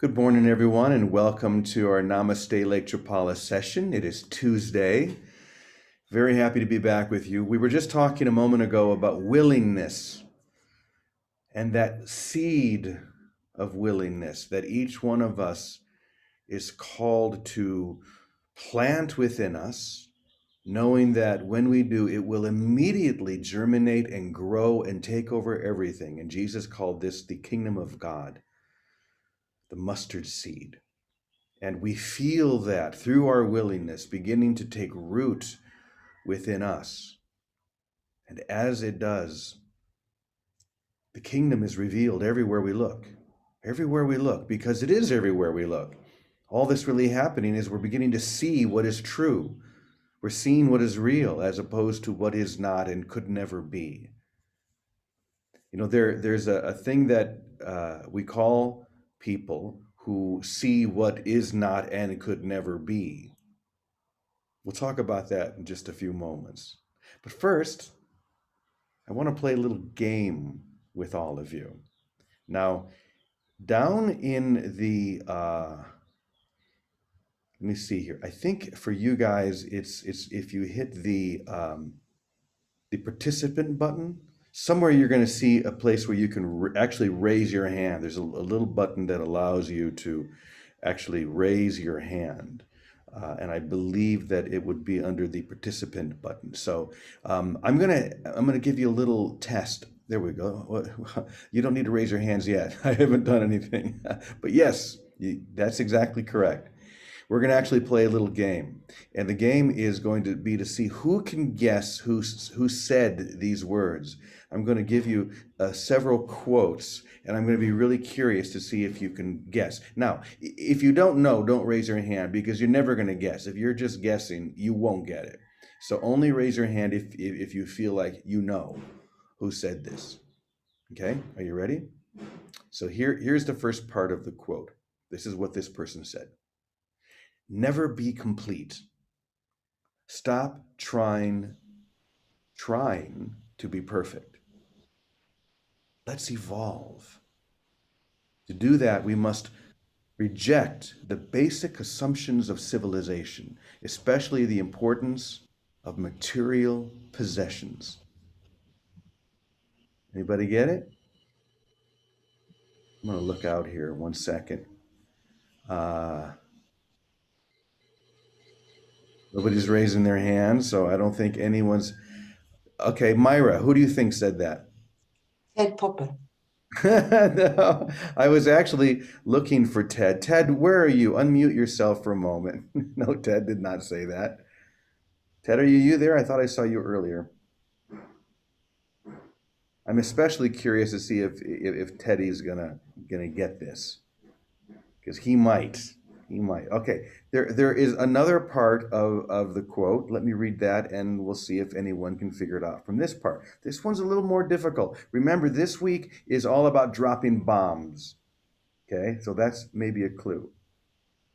Good morning, everyone, and welcome to our Namaste Lake Chapala session. It is Tuesday. Very happy to be back with you. We were just talking a moment ago about willingness and that seed of willingness that each one of us is called to plant within us, knowing that when we do, it will immediately germinate and grow and take over everything. And Jesus called this the kingdom of God, the mustard seed. And we feel that through our willingness beginning to take root within us. And as it does, the kingdom is revealed everywhere we look. Everywhere we look, because it is everywhere we look. All that's really happening is we're beginning to see what is true. We're seeing what is real as opposed to what is not and could never be. You know, there's a thing that we call people who see what is not and could never be. We'll talk about that in just a few moments. But first, I want to play a little game with all of you. Now, down in the, let me see here. I think for you guys, it's if you hit the participant button, somewhere you're going to see a place where you can actually raise your hand. There's a little button that allows you to actually raise your hand. And I believe that it would be under the participant button. So I'm gonna give you a little test. There we go. You don't need to raise your hands yet. I haven't done anything, but yes, that's exactly correct. We're going to actually play a little game, and the game is going to be to see who can guess who said these words. I'm going to give you several quotes, and I'm going to be really curious to see if you can guess. Now, if you don't know, don't raise your hand because you're never going to guess. If you're just guessing, you won't get it. So only raise your hand if you feel like you know who said this. Okay, are you ready? So here's the first part of the quote. This is what this person said. Never be complete. Stop trying to be perfect. Let's evolve. To do that, we must reject the basic assumptions of civilization, especially the importance of material possessions. Anybody get it? I'm going to look out here 1 second. Nobody's raising their hand, so I don't think anyone's. Okay, Myra, who do you think said that? Ted Popper. No, I was actually looking for Ted. Ted, where are you? Unmute yourself for a moment. No, Ted did not say that. Ted, are you there? I thought I saw you earlier. I'm especially curious to see if Teddy's gonna get this because he might. He might. Okay, there is another part of the quote. Let me read that, and we'll see if anyone can figure it out from this part. This one's a little more difficult. Remember, this week is all about dropping bombs. Okay, so that's maybe a clue.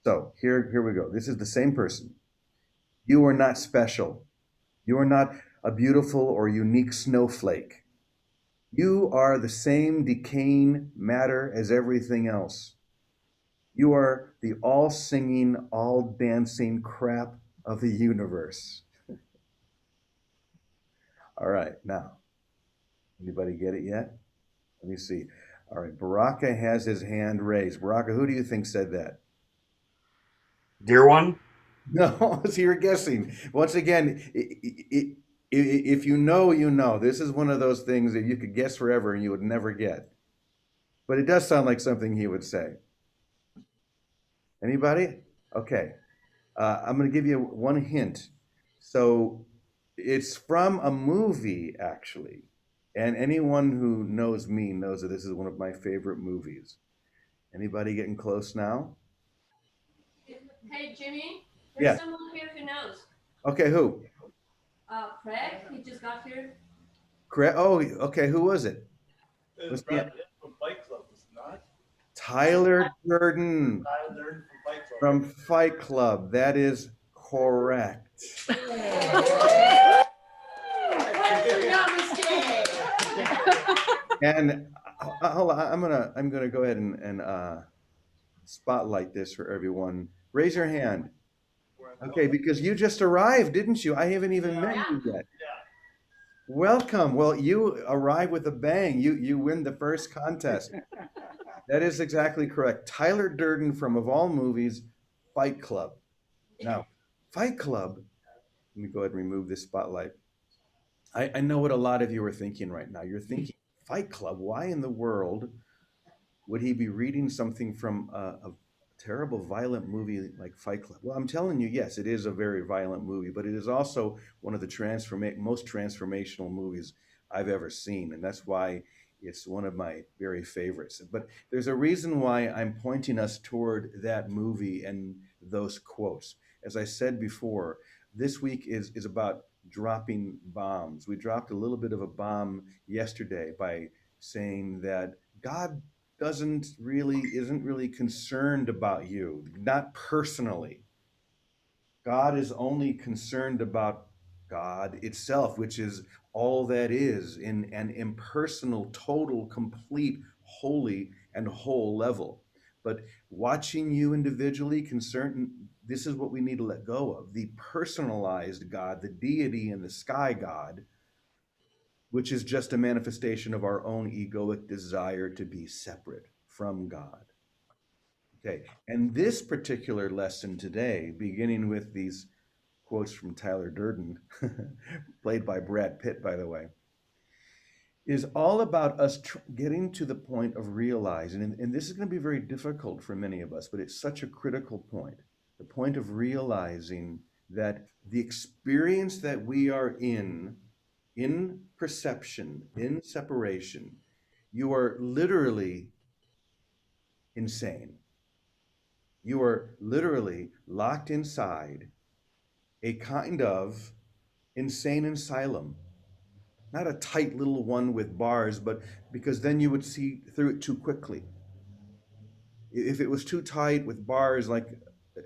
So here we go. This is the same person. You are not special. You are not a beautiful or unique snowflake. You are the same decaying matter as everything else. You are the all singing, all dancing crap of the universe. All right, now, anybody get it yet? Let me see. All right, Baraka has his hand raised. Baraka, who do you think said that? Dear one? No, so you're guessing. Once again, if you know, you know. This is one of those things that you could guess forever and you would never get. But it does sound like something he would say. Anybody? Okay. I'm going to give you one hint. So it's from a movie, actually. And anyone who knows me knows that this is one of my favorite movies. Anybody getting close now? Hey, Jimmy, Yeah. there's someone here who knows. Okay, who? Craig, he just got here. Oh, okay. Who was it? It was Let's see. Brad Pitt from Fight Club, was it not? Tyler Durden I learned from Fight Club. from Fight Club. That is correct. And hold on, I'm gonna go ahead and spotlight this for everyone. Raise your hand. We're Okay, because you just arrived, didn't you? I haven't even met Yeah. you yet. Yeah. Welcome. Well, you arrive with a bang. You win the first contest. That is exactly correct. Tyler Durden from, of all movies, Fight Club. Now, Fight Club, let me go ahead and remove this spotlight. I know what a lot of you are thinking right now. You're thinking, Fight Club, why in the world would he be reading something from a terrible violent movie like Fight Club? Well, I'm telling you, yes, it is a very violent movie, but it is also one of the most transformational movies I've ever seen, and that's why it's one of my very favorites. But there's a reason why I'm pointing us toward that movie and those quotes. As I said before, this week is about dropping bombs. We dropped a little bit of a bomb yesterday by saying that God isn't really concerned about you, not personally. God is only concerned about God itself, which is all that is in an impersonal, total, complete, holy, and whole level. But watching you individually concerned, this is what we need to let go of. The personalized God, the deity in the sky God, which is just a manifestation of our own egoic desire to be separate from God. Okay, and this particular lesson today, beginning with these quotes from Tyler Durden, played by Brad Pitt, by the way, is all about us getting to the point of realizing, and this is going to be very difficult for many of us, but it's such a critical point, the point of realizing that the experience that we are in perception, in separation, you are literally insane. You are literally locked inside a kind of insane asylum. Not a tight little one with bars, but because then you would see through it too quickly. If it was too tight with bars, like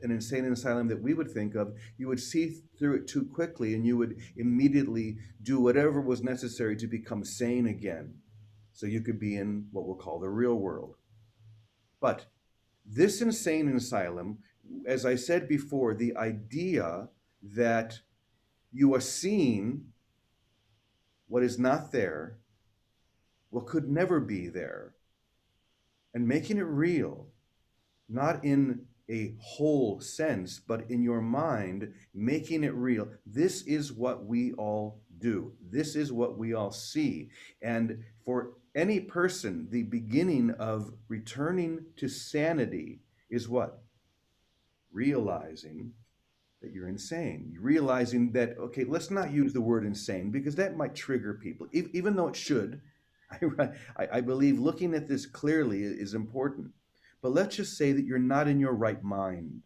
an insane asylum that we would think of, you would see through it too quickly and you would immediately do whatever was necessary to become sane again. So you could be in what we'll call the real world. But this insane asylum, as I said before, the idea that you are seeing what is not there, what could never be there, and making it real, not in a whole sense, but in your mind, making it real. This is what we all do. This is what we all see. And for any person, the beginning of returning to sanity is what? Realizing that you're insane. Realizing that, okay, let's not use the word insane because that might trigger people, even though it should. I believe looking at this clearly is important. But let's just say that you're not in your right mind.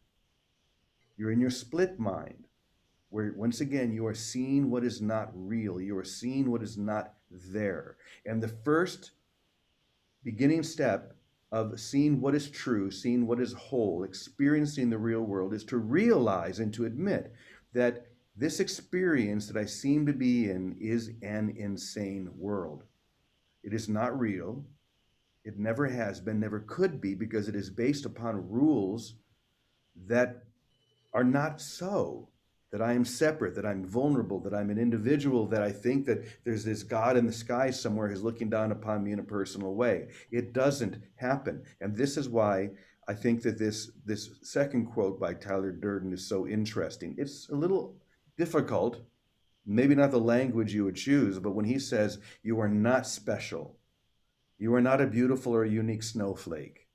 You're in your split mind, where once again, you are seeing what is not real. You are seeing what is not there. And the first beginning step of seeing what is true, seeing what is whole, experiencing the real world is to realize and to admit that this experience that I seem to be in is an insane world. It is not real. It never has been, never could be, because it is based upon rules that are not so. That I am separate, that I'm vulnerable, that I'm an individual, that I think that there's this God in the sky somewhere who's looking down upon me in a personal way. It doesn't happen. And this is why I think that this second quote by Tyler Durden is so interesting. It's a little difficult, maybe not the language you would choose, but when he says, you are not special, you are not a beautiful or unique snowflake.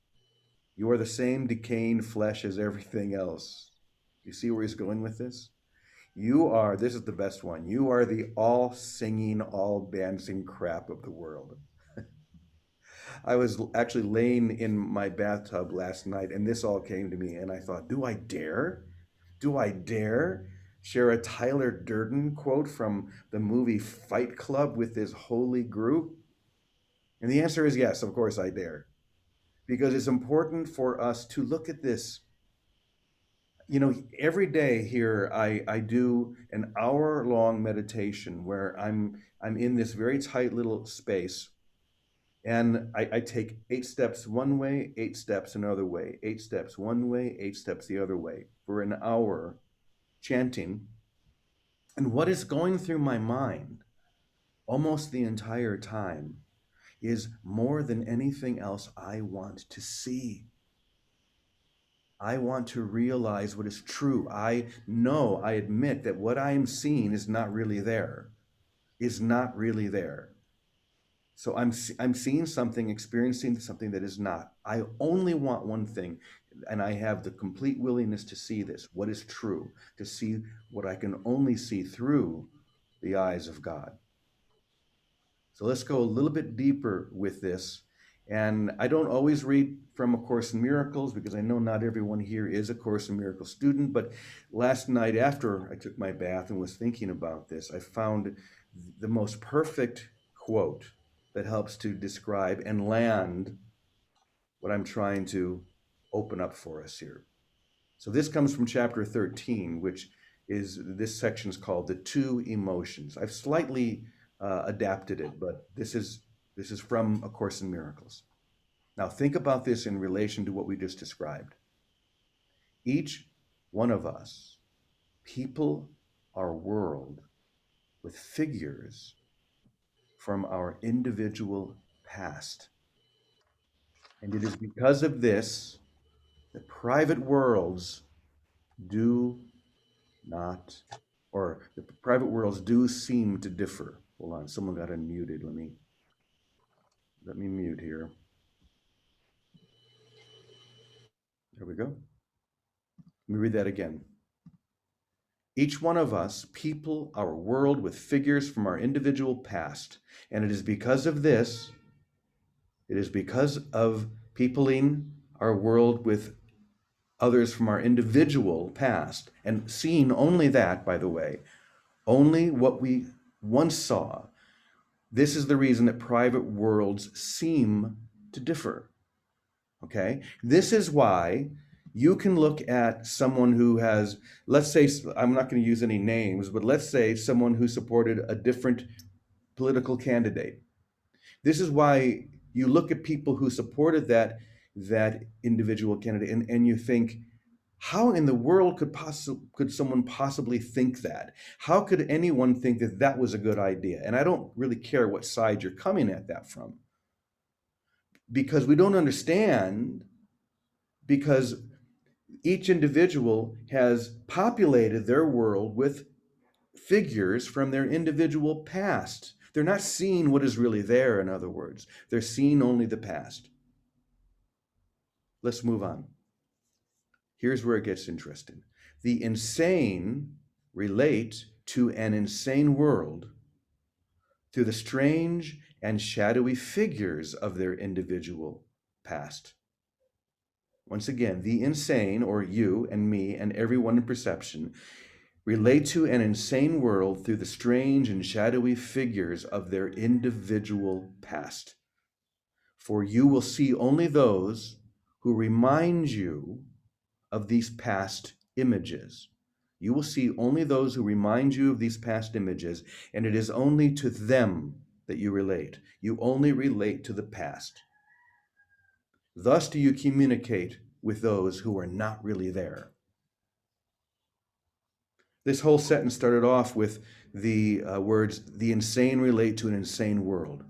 You are the same decaying flesh as everything else. You see where he's going with this? You are, this is the best one, you are the all singing, all dancing crap of the world. I was actually laying in my bathtub last night and this all came to me and I thought, do I dare? Do I dare share a Tyler Durden quote from the movie Fight Club with this holy group? And the answer is yes, of course I dare. Because it's important for us to look at this. You know, every day here I do an hour-long meditation where I'm in this very tight little space And I take 8 steps one way, 8 steps another way, 8 steps one way, 8 steps the other way for an hour chanting. And what is going through my mind almost the entire time is more than anything else I want to see. I want to realize what is true. I admit that what I am seeing is not really there, is not really there. So I'm seeing something, experiencing something that is not. I only want one thing, and I have the complete willingness to see this, what is true, to see what I can only see through the eyes of God. So let's go a little bit deeper with this. And I don't always read from A Course in Miracles because I know not everyone here is a Course in Miracles student. But last night after I took my bath and was thinking about this, I found the most perfect quote that helps to describe and land what I'm trying to open up for us here. So this comes from chapter 13, which is, this section is called The Two Emotions. I've slightly adapted it, but this is from A Course in Miracles. Now think about this in relation to what we just described. Each one of us people our world with figures from our individual past. And it is because of this that private worlds do not, or the private worlds do seem to differ. Hold on, someone got unmuted. Let me mute here. There we go. Let me read that again. Each one of us people our world with figures from our individual past. And it is because of this, it is because of peopling our world with others from our individual past, and seeing only that, by the way, only what we once saw. This is the reason that private worlds seem to differ. Okay? This is why you can look at someone who has, let's say, I'm not going to use any names, but let's say someone who supported a different political candidate. This is why you look at people who supported that individual candidate and you think, how in the world could someone possibly think that? How could anyone think that that was a good idea? And I don't really care what side you're coming at that from, because we don't understand, because each individual has populated their world with figures from their individual past. They're not seeing what is really there, in other words. They're seeing only the past. Let's move on. Here's where it gets interesting. The insane relate to an insane world through the strange and shadowy figures of their individual past. Once again, the insane, or you and me and everyone in perception, relate to an insane world through the strange and shadowy figures of their individual past. For you will see only those who remind you of these past images. You will see only those who remind you of these past images, and it is only to them that you relate. You only relate to the past. Thus do you communicate with those who are not really there. This whole sentence started off with the words, the insane relate to an insane world.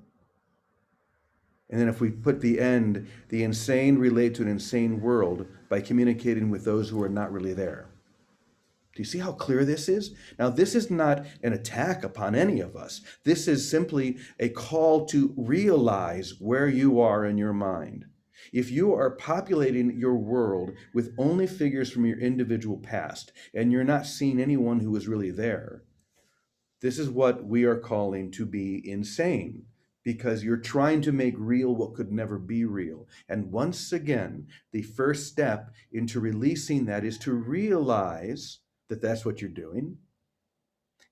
And then if we put the end, the insane relate to an insane world by communicating with those who are not really there. Do you see how clear this is? Now, this is not an attack upon any of us. This is simply a call to realize where you are in your mind. If you are populating your world with only figures from your individual past, and you're not seeing anyone who is really there, this is what we are calling to be insane, because you're trying to make real what could never be real. And once again, the first step into releasing that is to realize that that's what you're doing,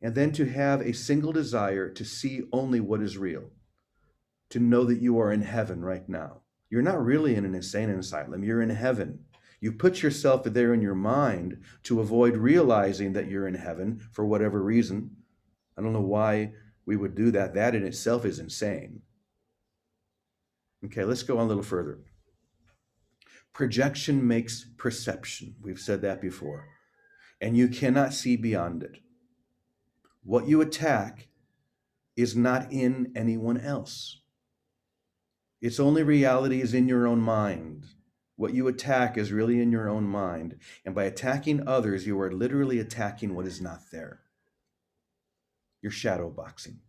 and then to have a single desire to see only what is real, to know that you are in heaven right now. You're not really in an insane asylum, you're in heaven. You put yourself there in your mind to avoid realizing that you're in heaven for whatever reason. I don't know why we would do that. That in itself is insane. Okay, let's go on a little further. Projection makes perception. We've said that before. And you cannot see beyond it. What you attack is not in anyone else. Its only reality is in your own mind. What you attack is really in your own mind. And by attacking others, you are literally attacking what is not there. You're shadow boxing.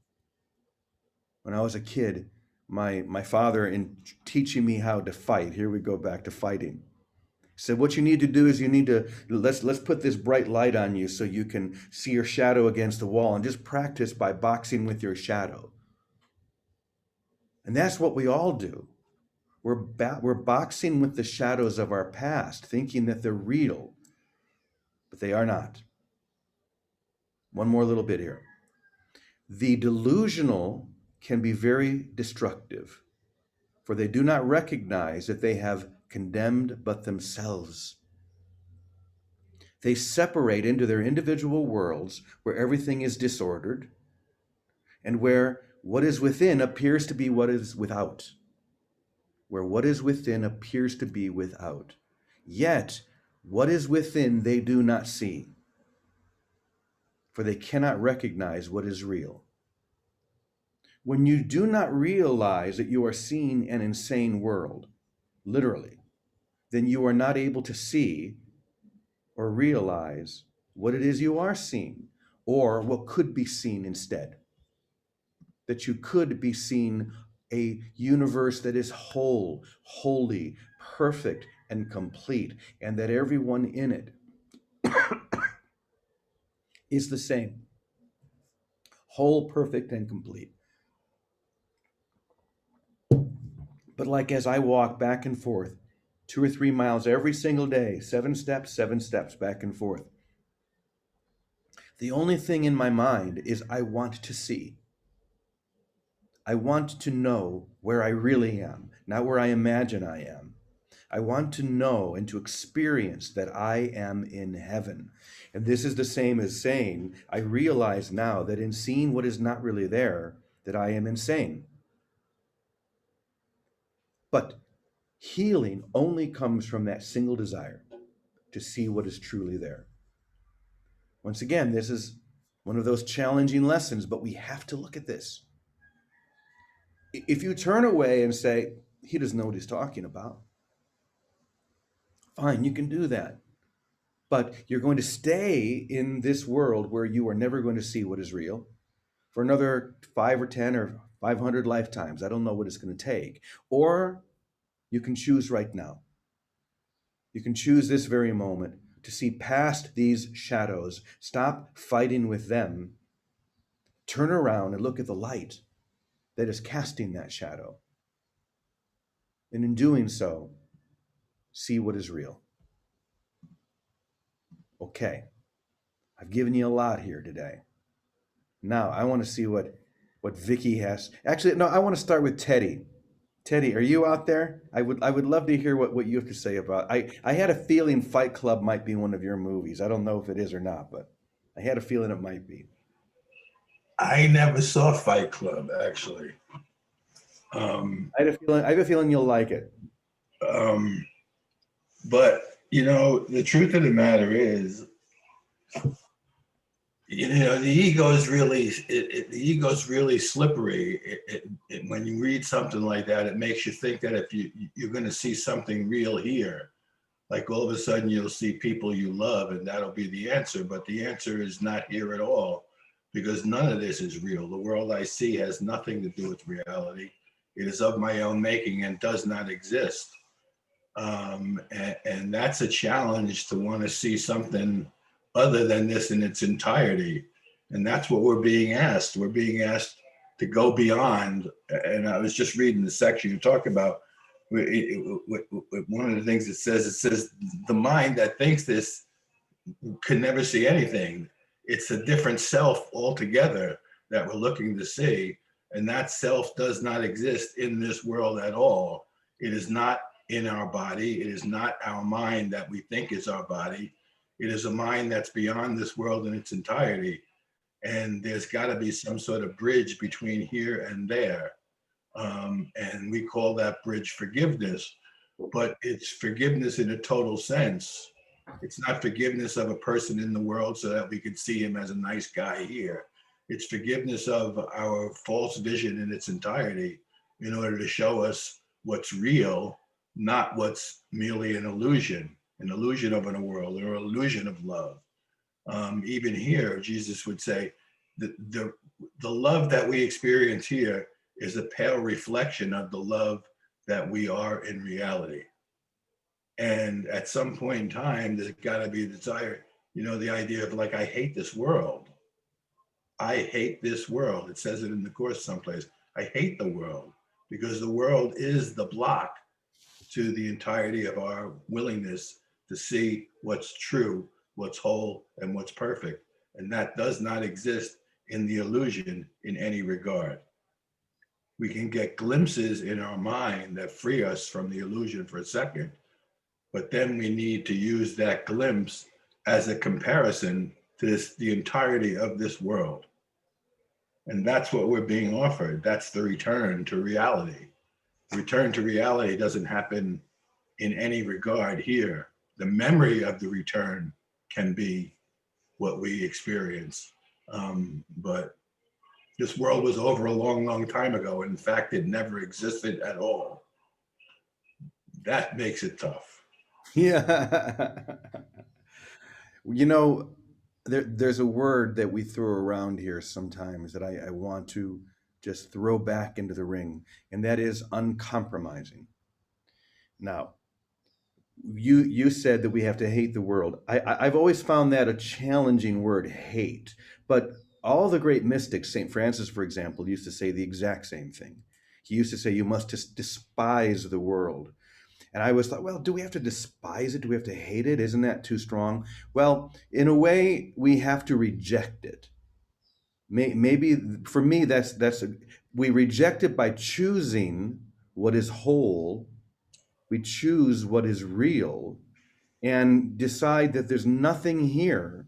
When I was a kid, my father, in teaching me how to fight, here we go back to fighting, said, what you need to do is you need to, let's put this bright light on you so you can see your shadow against the wall, and just practice by boxing with your shadow. And that's what we all do. We're boxing with the shadows of our past, thinking that they're real, but they are not. One more little bit here. The delusional can be very destructive, for they do not recognize that they have condemned but themselves. They separate into their individual worlds where everything is disordered and where what is within appears to be what is without. Where what is within appears to be without. Yet, what is within they do not see, for they cannot recognize what is real. When you do not realize that you are seeing an insane world, literally, then you are not able to see or realize what it is you are seeing, or what could be seen instead. That you could be seeing a universe that is whole, holy, perfect, and complete, and that everyone in it is the same. Whole, perfect, and complete. But like as I walk back and forth 2 or 3 miles every single day, 7 steps back and forth, the only thing in my mind is I want to see. I want to know where I really am, not where I imagine I am. I want to know and to experience that I am in heaven. And this is the same as saying, I realize now that in seeing what is not really there, that I am insane. But healing only comes from that single desire to see what is truly there. Once again, this is one of those challenging lessons, but we have to look at this. If you turn away and say, he doesn't know what he's talking about, fine, you can do that. But you're going to stay in this world where you are never going to see what is real for another 5 or 10 or 500 lifetimes. I don't know what it's going to take. Or you can choose right now. You can choose this very moment to see past these shadows, stop fighting with them, turn around and look at the light that is casting that shadow. And in doing so, see what is real. Okay, I've given you a lot here today. Now I want to see what Vicky has. Actually, no, I want to start with Teddy. Teddy, are you out there? I would love to hear what you have to say about. I had a feeling Fight Club might be one of your movies. I don't know if it is or not, but I had a feeling it might be. I never saw Fight Club, actually. I have a feeling you'll like it. But you know, the truth of the matter is, you know, the ego is really slippery. When you read something like that, it makes you think that if you're going to see something real here, like all of a sudden you'll see people you love, and that'll be the answer. But the answer is not here at all, because none of this is real. The world I see has nothing to do with reality. It is of my own making and does not exist. And that's a challenge, to want to see something other than this in its entirety. And that's what we're being asked. We're being asked to go beyond. And I was just reading the section you talk about. One of the things it says the mind that thinks this can never see anything. It's a different self altogether that we're looking to see. And that self does not exist in this world at all. It is not in our body. It is not our mind that we think is our body. It is a mind that's beyond this world in its entirety. And there's got to be some sort of bridge between here and there. And we call that bridge forgiveness, but it's forgiveness in a total sense. It's not forgiveness of a person in the world so that we could see him as a nice guy here. It's forgiveness of our false vision in its entirety in order to show us what's real, not what's merely an illusion of a world or an illusion of love. Even here, Jesus would say the love that we experience here is a pale reflection of the love that we are in reality. And at some point in time, there's got to be a desire, the idea of like, I hate this world. I hate this world. It says it in the Course someplace. I hate the world because the world is the block to the entirety of our willingness to see what's true, what's whole, and what's perfect. And that does not exist in the illusion in any regard. We can get glimpses in our mind that free us from the illusion for a second, but then we need to use that glimpse as a comparison to the entirety of this world. And that's what we're being offered. That's the return to reality. Return to reality doesn't happen in any regard here. The memory of the return can be what we experience. But this world was over a long, long time ago. In fact, it never existed at all. That makes it tough. Yeah. There's a word that we throw around here sometimes that I want to just throw back into the ring, and that is uncompromising. Now, you said that we have to hate the world. I've always found that a challenging word, hate. But all the great mystics, St. Francis, for example, used to say the exact same thing. He used to say, you must just despise the world. And I always thought, well, do we have to despise it? Do we have to hate it? Isn't that too strong? Well, in a way, we have to reject it. Maybe for me, we reject it by choosing what is whole. We choose what is real and decide that there's nothing here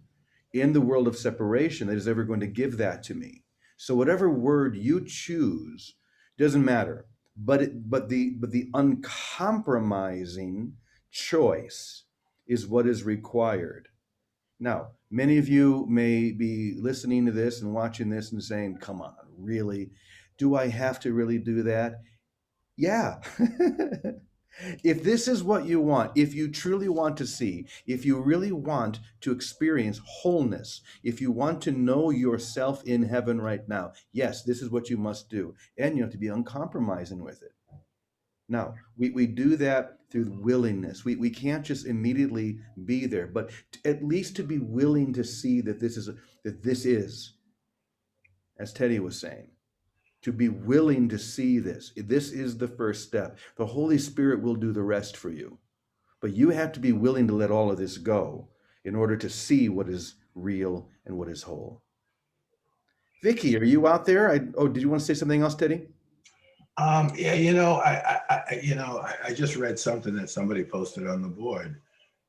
in the world of separation that is ever going to give that to me. So whatever word you choose doesn't matter. But the uncompromising choice is what is required. Now, many of you may be listening to this and watching this and saying, "Come on, really? Do I have to really do that?" Yeah. If this is what you want, if you truly want to see, if you really want to experience wholeness, if you want to know yourself in heaven right now, yes, this is what you must do. And you have to be uncompromising with it. Now, we do that through willingness. We can't just immediately be there, but at least to be willing to see that this is, as Teddy was saying, to be willing to see this. This is the first step. The Holy Spirit will do the rest for you. But you have to be willing to let all of this go in order to see what is real and what is whole. Vicky, are you out there? Did you want to say something else, Teddy? Yeah, I just read something that somebody posted on the board.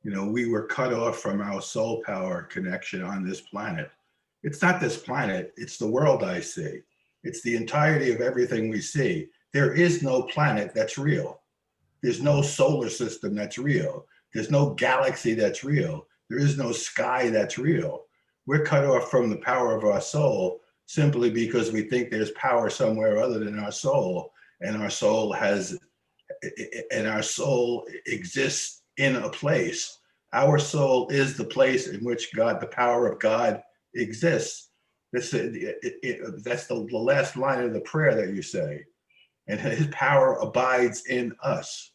We were cut off from our soul power connection on this planet. It's not this planet, it's the world I see. It's the entirety of everything we see. There is no planet that's real. There's no solar system that's real. There's no galaxy that's real. There is no sky that's real. We're cut off from the power of our soul simply because we think there's power somewhere other than our soul, and our soul exists in a place. Our soul is the place in which God, the power of God, exists. That's the last line of the prayer that you say. And his power abides in us.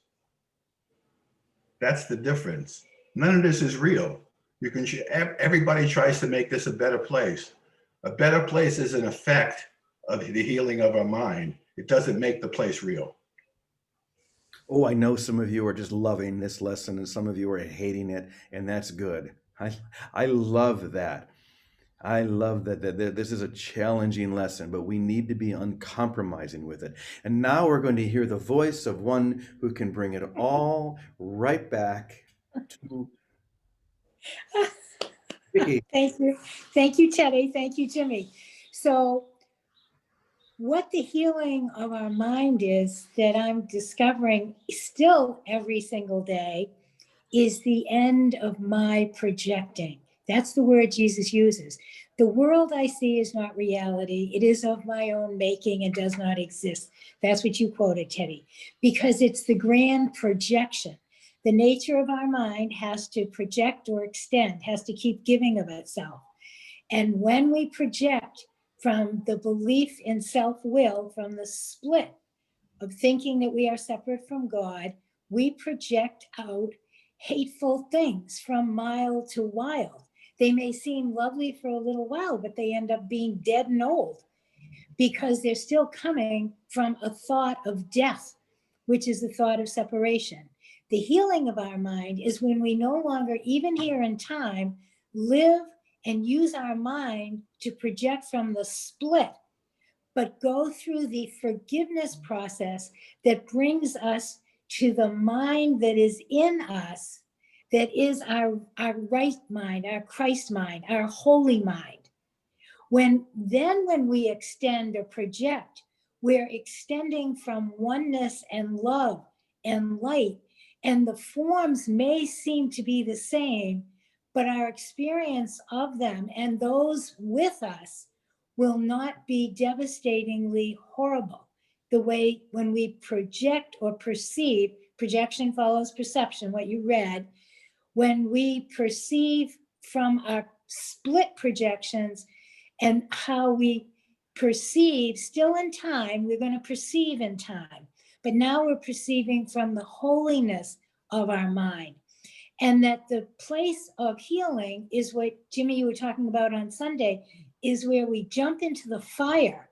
That's the difference. None of this is real. Everybody tries to make this a better place. A better place is an effect of the healing of our mind. It doesn't make the place real. Oh, I know some of you are just loving this lesson and some of you are hating it, and that's good. I love that. I love that this is a challenging lesson, but we need to be uncompromising with it. And now we're going to hear the voice of one who can bring it all right back to Vicky. Thank you. Thank you, Teddy. Thank you, Jimmy. So what the healing of our mind is that I'm discovering still every single day is the end of my projecting. That's the word Jesus uses. The world I see is not reality. It is of my own making and does not exist. That's what you quoted, Teddy, because it's the grand projection. The nature of our mind has to project or extend, has to keep giving of itself. And when we project from the belief in self-will, from the split of thinking that we are separate from God, we project out hateful things from mild to wild. They may seem lovely for a little while, but they end up being dead and old because they're still coming from a thought of death, which is the thought of separation. The healing of our mind is when we no longer, even here in time, live and use our mind to project from the split, but go through the forgiveness process that brings us to the mind that is in us, that is our right mind, our Christ mind, our holy mind. When we extend or project, we're extending from oneness and love and light, and the forms may seem to be the same, but our experience of them and those with us will not be devastatingly horrible. The way when we project or perceive, projection follows perception, what you read, when we perceive from our split projections and how we perceive still in time, we're going to perceive in time, but now we're perceiving from the holiness of our mind. And that the place of healing is what, Jimmy, you were talking about on Sunday, is where we jump into the fire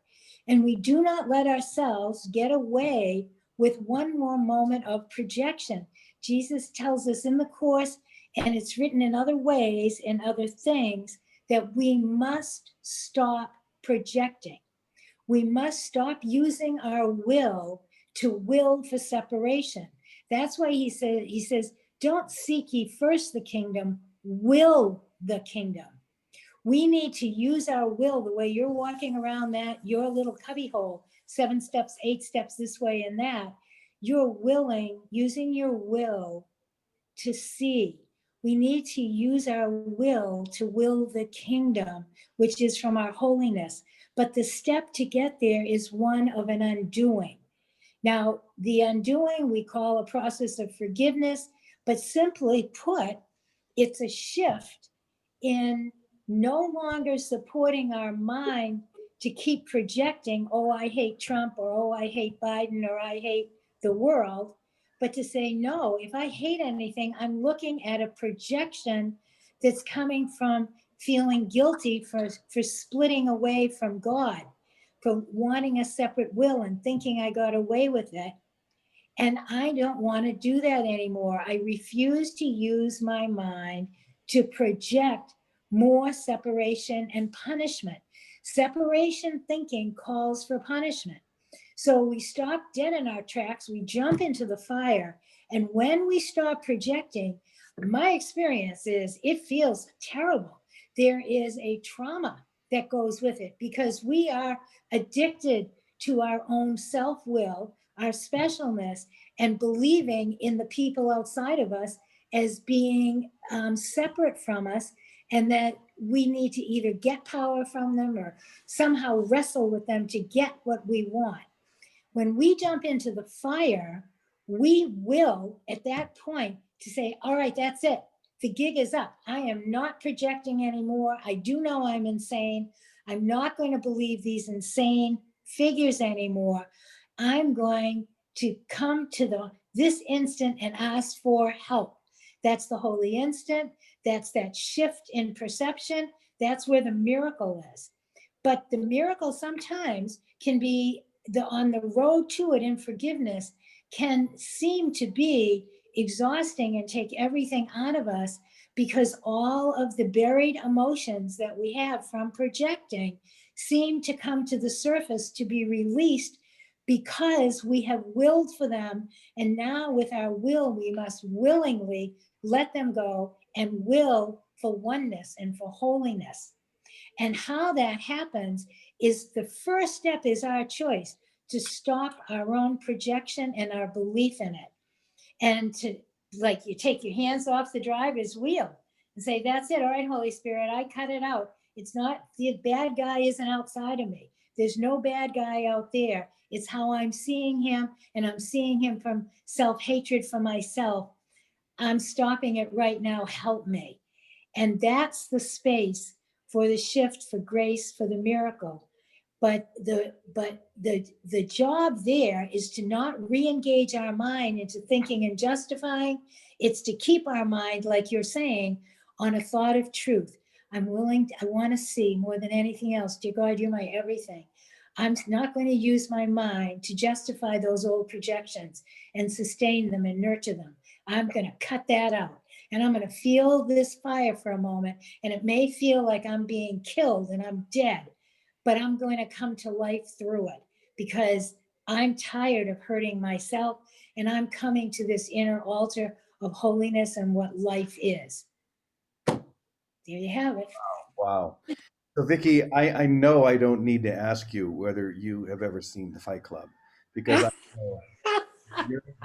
and we do not let ourselves get away with one more moment of projection. Jesus tells us in the Course, and it's written in other ways, in other things, that we must stop projecting. We must stop using our will to will for separation. That's why he says, don't seek ye first the kingdom, will the kingdom. We need to use our will the way you're walking around your little cubbyhole, 7 steps, 8 steps this way and that. You're using your will to see. We need to use our will to will the kingdom, which is from our holiness. But the step to get there is one of an undoing. Now, the undoing we call a process of forgiveness, but simply put, it's a shift in no longer supporting our mind to keep projecting, oh, I hate Trump, or oh, I hate Biden, or I hate the world, but to say, no, if I hate anything, I'm looking at a projection that's coming from feeling guilty for splitting away from God, for wanting a separate will and thinking I got away with it. And I don't want to do that anymore. I refuse to use my mind to project more separation and punishment. Separation thinking calls for punishment. So we stop dead in our tracks, we jump into the fire. And when we stop projecting, my experience is it feels terrible. There is a trauma that goes with it because we are addicted to our own self-will, our specialness, and believing in the people outside of us as being separate from us, and that we need to either get power from them or somehow wrestle with them to get what we want. When we jump into the fire, we will at that point to say, all right, that's it. The gig is up. I am not projecting anymore. I do know I'm insane. I'm not going to believe these insane figures anymore. I'm going to come to this instant and ask for help. That's the holy instant. That's that shift in perception. That's where the miracle is. But the miracle sometimes can be on the road to it in forgiveness can seem to be exhausting and take everything out of us, because all of the buried emotions that we have from projecting seem to come to the surface to be released because we have willed for them. And now with our will, we must willingly let them go and will for oneness and for holiness. And how that happens is the first step is our choice to stop our own projection and our belief in it. And to, like, you take your hands off the driver's wheel and say, that's it. All right, Holy Spirit, I cut it out. It's not, the bad guy isn't outside of me. There's no bad guy out there. It's how I'm seeing him, and I'm seeing him from self-hatred for myself. I'm stopping it right now. Help me. And that's the space for the shift, for grace, for the miracle. But the job there is to not re-engage our mind into thinking and justifying. It's to keep our mind, like you're saying, on a thought of truth. I want to see more than anything else. Dear God, you're my everything. I'm not going to use my mind to justify those old projections and sustain them and nurture them. I'm going to cut that out. And I'm going to feel this fire for a moment. And it may feel like I'm being killed and I'm dead, but I'm going to come to life through it because I'm tired of hurting myself, and I'm coming to this inner altar of holiness and what life is. There you have it. Wow. So Vicky, I know I don't need to ask you whether you have ever seen the Fight Club, because I know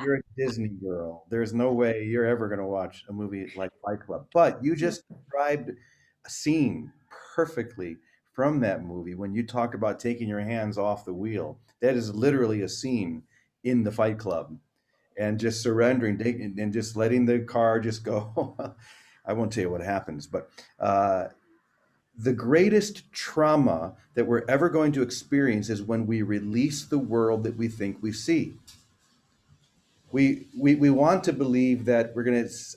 you're a Disney girl. There's no way you're ever going to watch a movie like Fight Club. But you just described a scene perfectly from that movie when you talk about taking your hands off the wheel. That is literally a scene in the Fight Club, and just surrendering and just letting the car just go. I won't tell you what happens, but the greatest trauma that we're ever going to experience is when we release the world that we think we see. We want to believe that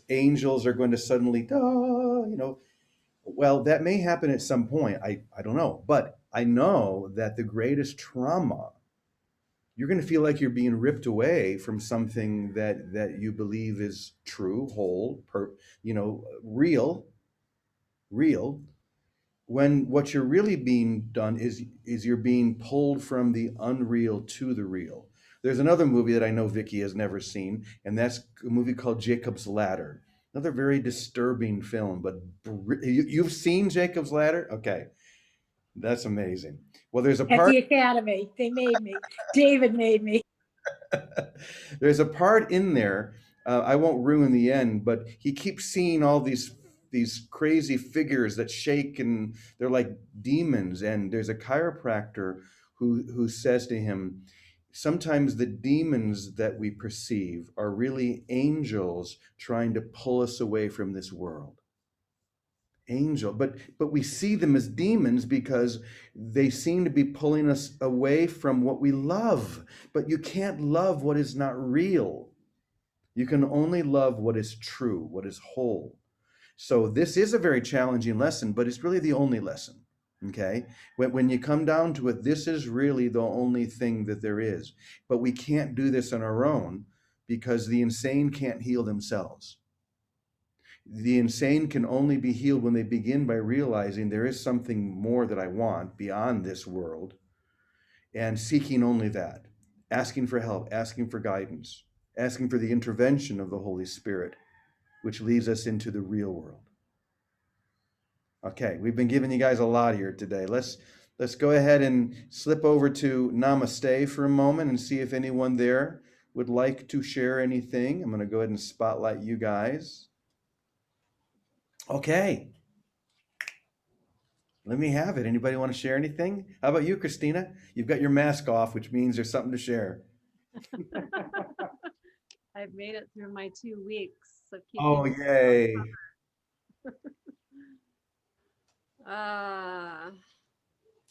angels are going to suddenly, well, that may happen at some point. I don't know, but I know that the greatest trauma, you're going to feel like you're being ripped away from something that you believe is true, whole, real, when what you're really being done is you're being pulled from the unreal to the real. There's another movie that I know Vicky has never seen, and that's a movie called Jacob's Ladder. Another very disturbing film, but you've seen Jacob's Ladder? Okay, that's amazing. Well, there's a At part the Academy, they made me. David made me. there's a part in there, I won't ruin the end, but he keeps seeing all these crazy figures that shake, and they're like demons. And there's a chiropractor who says to him, sometimes the demons that we perceive are really angels trying to pull us away from this world. Angel, but we see them as demons because they seem to be pulling us away from what we love. But you can't love what is not real. You can only love what is true, what is whole. So this is a very challenging lesson, but it's really the only lesson. Okay, when you come down to it, this is really the only thing that there is. But we can't do this on our own because the insane can't heal themselves. The insane can only be healed when they begin by realizing there is something more that I want beyond this world, and seeking only that, asking for help, asking for guidance, asking for the intervention of the Holy Spirit, which leads us into the real world. Okay, we've been giving you guys a lot here today. Let's go ahead and slip over to Namaste for a moment and see if anyone there would like to share anything. I'm going to go ahead and spotlight you guys. Okay. Let me have it. Anybody want to share anything? How about you, Christina? You've got your mask off, which means there's something to share. I've made it through my 2 weeks. So keep Oh, me yay.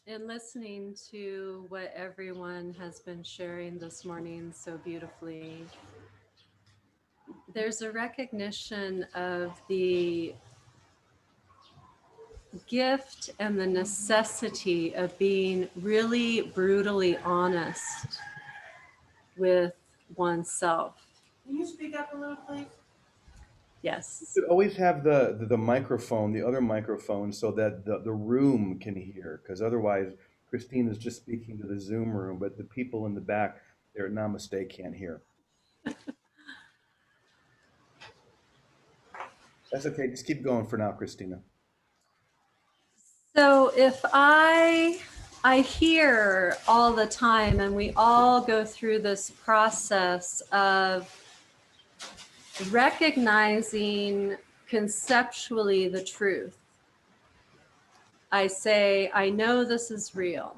in listening to what everyone has been sharing this morning so beautifully, there's a recognition of the gift and the necessity of being really brutally honest with oneself. Can you speak up a little, please? Yes. You should always have the microphone, the other microphone, so that the room can hear, because otherwise Christine is just speaking to the Zoom room, but the people in the back there at Namaste can't hear. That's okay. Just keep going for now, Christina. So if I I hear all the time, and we all go through this process of recognizing conceptually the truth. I say, I know this is real.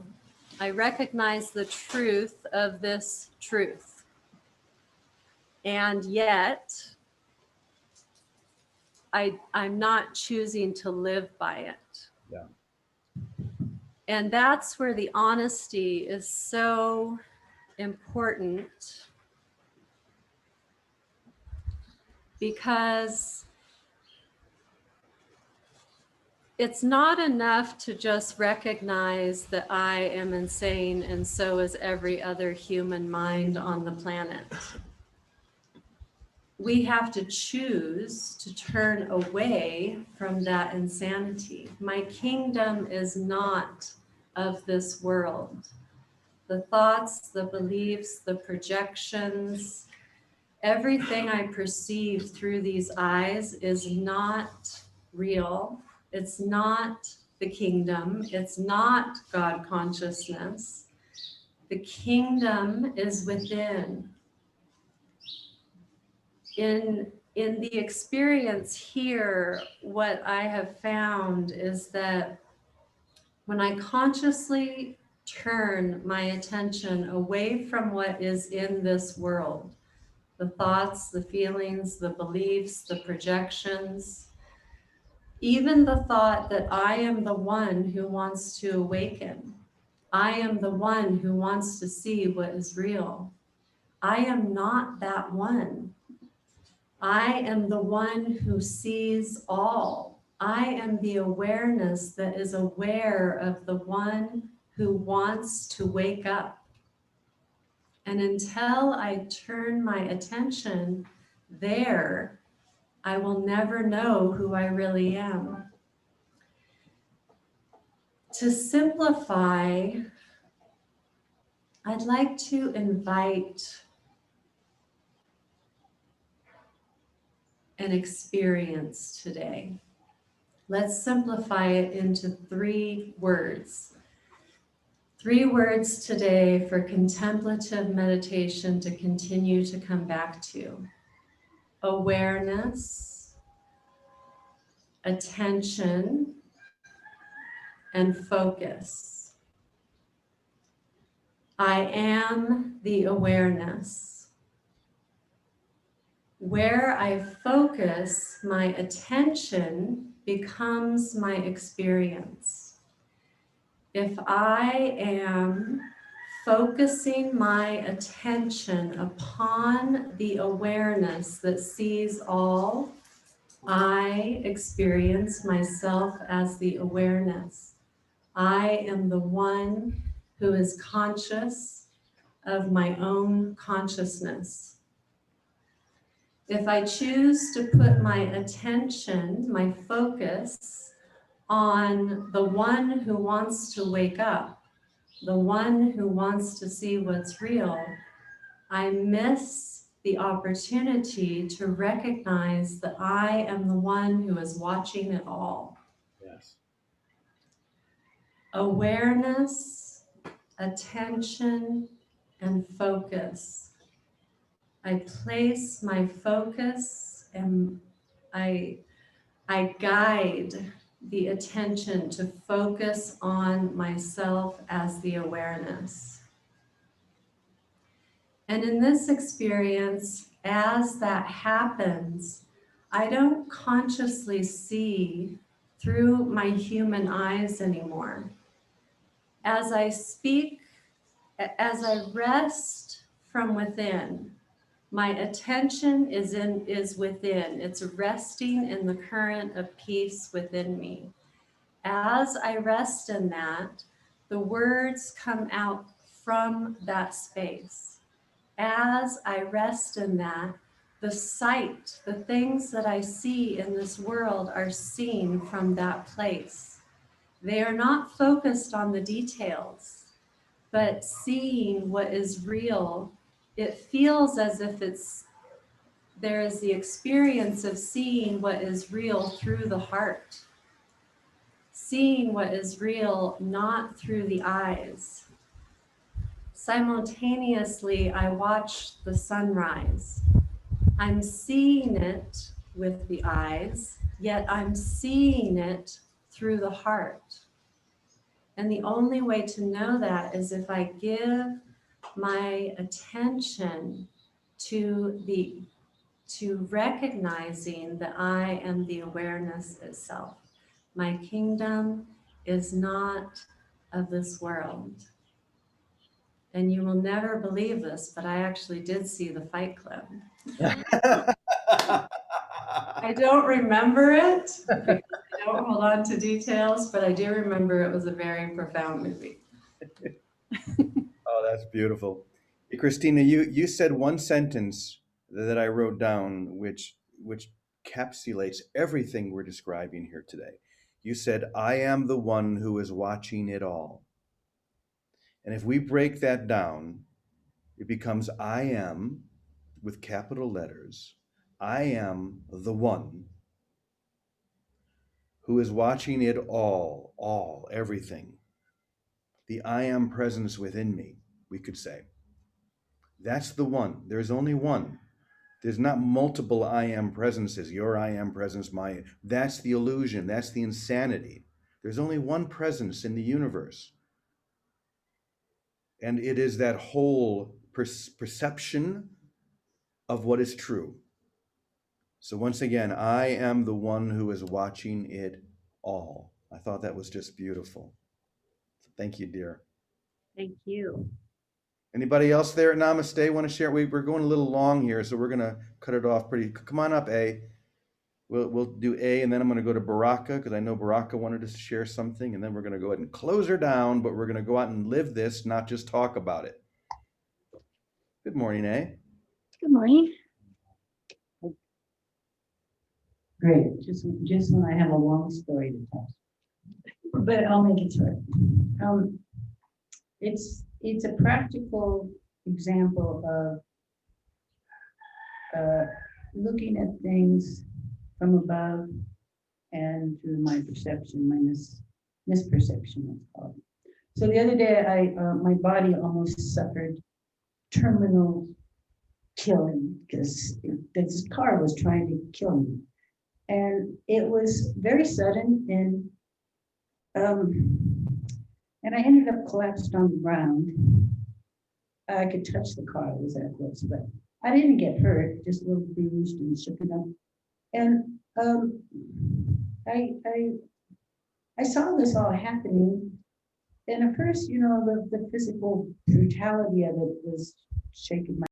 I recognize the truth of this truth. And yet, I'm not choosing to live by it. Yeah. And that's where the honesty is so important, because it's not enough to just recognize that I am insane and so is every other human mind on the planet. We have to choose to turn away from that insanity. My kingdom is not of this world. The thoughts, the beliefs, the projections, everything I perceive through these eyes is not real. It's not the kingdom. It's not God consciousness. The kingdom is within. In the experience here, what I have found is that when I consciously turn my attention away from what is in this world, the thoughts, the feelings, the beliefs, the projections, even the thought that I am the one who wants to awaken, I am the one who wants to see what is real. I am not that one. I am the one who sees all. I am the awareness that is aware of the one who wants to wake up. And until I turn my attention there, I will never know who I really am. To simplify, I'd like to invite an experience today. Let's simplify it into 3 words. 3 words today for contemplative meditation to continue to come back to. Awareness, attention, and focus. I am the awareness. Where I focus my attention becomes my experience. If I am focusing my attention upon the awareness that sees all, I experience myself as the awareness. I am the one who is conscious of my own consciousness. If I choose to put my attention, my focus on the one who wants to wake up, the one who wants to see what's real, I miss the opportunity to recognize that I am the one who is watching it all. Yes. Awareness, attention, and focus. I place my focus and I guide the attention to focus on myself as the awareness. And in this experience, as that happens, I don't consciously see through my human eyes anymore. As I speak, as I rest from within, my attention is within. It's resting in the current of peace within me. As I rest in that, the words come out from that space. As I rest in that, the sight, the things that I see in this world are seen from that place. They are not focused on the details, but seeing what is real, it feels as if there is the experience of seeing what is real through the heart. seeing what is real not through the eyes. Simultaneously, I watch the sunrise. I'm seeing it with the eyes, yet I'm seeing it through the heart. And the only way to know that is if I give my attention to recognizing that I am the awareness itself. My kingdom is not of this world. And you will never believe this, but I actually did see the Fight Club. I don't remember it because I don't hold on to details, but I do remember it was a very profound movie. Oh, that's beautiful. Hey, Christina, you said one sentence that I wrote down, which encapsulates everything we're describing here today. You said, "I am the one who is watching it all." And if we break that down, it becomes I am, with capital letters, I am the one who is watching it all, everything. The I am presence within me, we could say. That's the one. There's only one. There's not multiple I am presences, your I am presence, my. That's the illusion. That's the insanity. There's only one presence in the universe. And it is that whole perception of what is true. So once again, I am the one who is watching it all. I thought that was just beautiful. So thank you, dear. Thank you. Anybody else there at Namaste want to share? We're going a little long here, so we're going to cut it off pretty. Come on up, A. We'll do A, and then I'm going to go to Baraka, because I know Baraka wanted to share something, and then we're going to go ahead and close her down, but we're going to go out and live this, not just talk about it. Good morning, A. Good morning. Great, just when I have a long story to tell, but I'll make it short. It's a practical example of looking at things from above and through my perception, my misperception, let's call it. So the other day, my body almost suffered terminal killing because this car was trying to kill me. And it was very sudden, and I ended up collapsed on the ground. I could touch the car, it was that close, but I didn't get hurt, just a little bruised and shaken up. And I saw this all happening. And at first, the physical brutality of it was shaking my